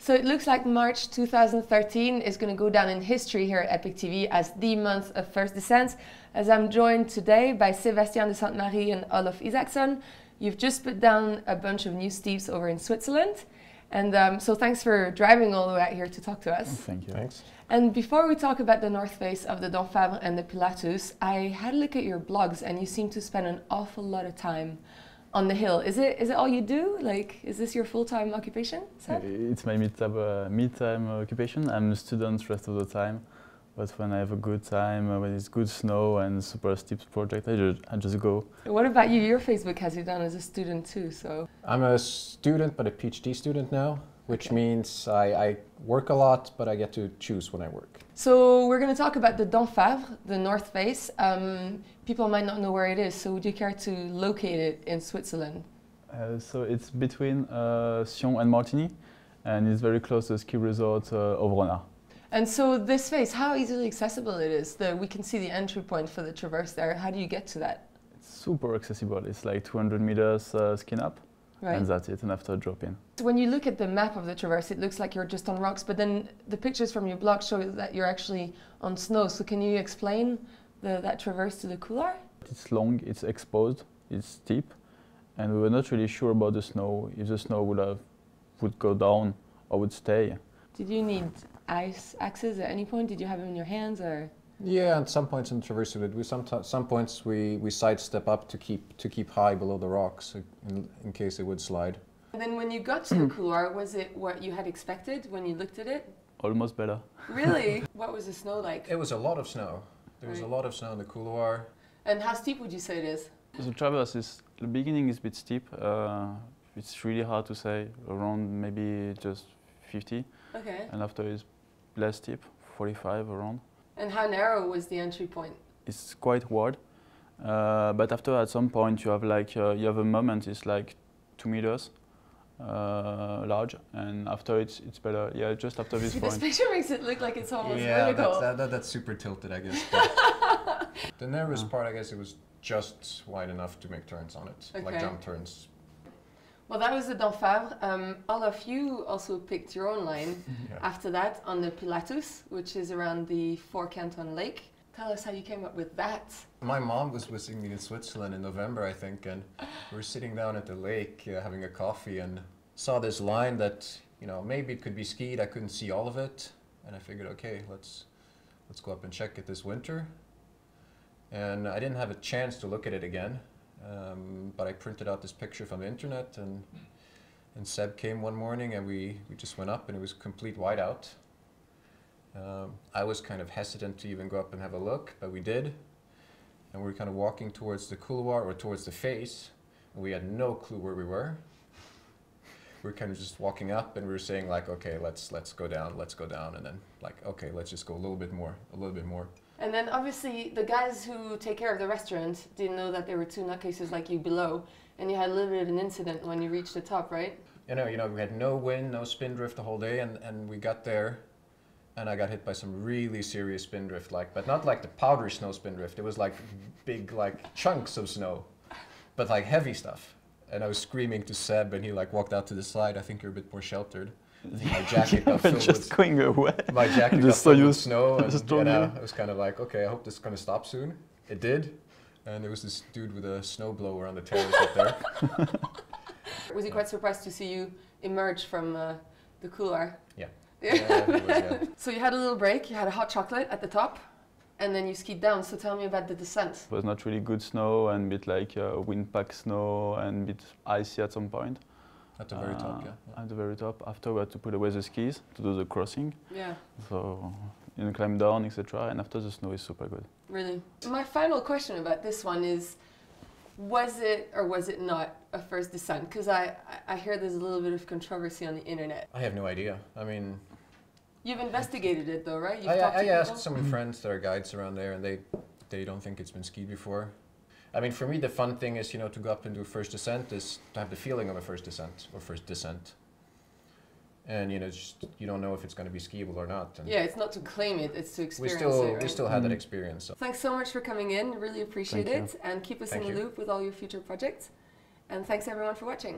So it looks like March 2013 is going to go down in history here at Epic TV as the month of first descents, as I'm joined today by Sebastien de Sainte and Olov Isaksson. You've just put down a bunch of new steeps over in Switzerland. And so thanks for driving all the way out here to talk to us. Thank you. Thanks. And before we talk about the north face of the Dent Favre and the Pilatus, I had a look at your blogs and you seem to spend an awful lot of time on the hill. Is it all you do? Like, is this your full-time occupation, Seb? It's my mid-time occupation. I'm a student rest of the time, but when I have a good time, when it's good snow and super steep project, I just go. What about you? Your Facebook has you down as a student too, so. I'm a student, but a PhD student now, which means I work a lot, but I get to choose when I work. So we're going to talk about the Dent Favre, the north face. People might not know where it is, so would you care to locate it in Switzerland? So it's between Sion and Martigny, and it's very close to the ski resort of Rona. And so this face, how easily accessible it is? We can see the entry point for the traverse there. How do you get to that? It's super accessible. It's like 200 meters skin up, and that's it, and after drop in. So when you look at the map of the traverse, it looks like you're just on rocks, but then the pictures from your blog show that you're actually on snow. So can you explain that traverse to the couloir? It's long, it's exposed, it's steep, and we were not really sure about the snow, if the snow would go down or would stay. Did you need ice axes at any point? Did you have them in your hands, or? Yeah, at some points in the traverse, some points we sidestep up to keep high below the rocks in case it would slide. And then when you got to the couloir, was it what you had expected when you looked at it? Almost better. Really? What was the snow like? It was a lot of snow. There was a lot of snow in the couloir. And how steep would you say it is? The traverse the beginning is a bit steep. It's really hard to say, around maybe just 50. Okay. And after it's less steep, 45 around. And how narrow was the entry point? It's quite wide, but after at some point you have you have a moment. It's like 2 meters large, and after it's better. Yeah, just after this point. This picture makes it look like it's almost vertical. That's super tilted, I guess. The narrowest part, I guess, it was just wide enough to make turns on it, like jump turns. Well, that was the Dent Favre. Olov, you also picked your own line after that on the Pilatus, which is around the Four Canton Lake. Tell us how you came up with that. My mom was visiting me in Switzerland in November, I think, and we were sitting down at the lake having a coffee and saw this line that, you know, maybe it could be skied. I couldn't see all of it, and I figured, okay, let's go up and check it this winter. And I didn't have a chance to look at it again. But I printed out this picture from the internet, and Seb came one morning and we just went up and it was complete whiteout. I was kind of hesitant to even go up and have a look, but we did. And we were kind of walking towards the couloir or towards the face, and we had no clue where we were. We were kind of just walking up and we were saying like, okay, let's go down, and then like, okay, let's just go a little bit more. And then obviously the guys who take care of the restaurant didn't know that there were two nutcases like you below, and you had a little bit of an incident when you reached the top, right? You know, we had no wind, no spin drift the whole day, and we got there, and I got hit by some really serious spin drift, but not like the powdery snow spin drift. It was like big, like chunks of snow, but like heavy stuff. And I was screaming to Seb, and he like walked out to the side. I think you're a bit more sheltered. My jacket got filled just going away. My jacket got filled with snow, and I was kind of like, okay, I hope this is going to stop soon. It did, and there was this dude with a snowblower on the terrace up there. Was he quite surprised to see you emerge from the couloir? Yeah. So you had a little break, you had a hot chocolate at the top, and then you skied down. So tell me about the descent. It was not really good snow, and a bit like wind pack snow, and a bit icy at some point. At the very top, yeah. At the very top. After we had to put away the skis to do the crossing. Yeah. So you climb down, etc. And after the snow is super good. Really. My final question about this one is, was it or was it not a first descent? Because I hear there's a little bit of controversy on the internet. I have no idea. I mean... You've investigated it though, right? I asked some of my friends that are guides around there, and they don't think it's been skied before. I mean, for me, the fun thing is, you know, to go up and do first descent is to have the feeling of a first descent or first descent. And, you know, you don't know if it's going to be skiable or not. And yeah, it's not to claim it, it's to experience it, right? We still had that experience. So. Thanks so much for coming in, really appreciate it. And keep us in the loop with all your future projects. And thanks everyone for watching.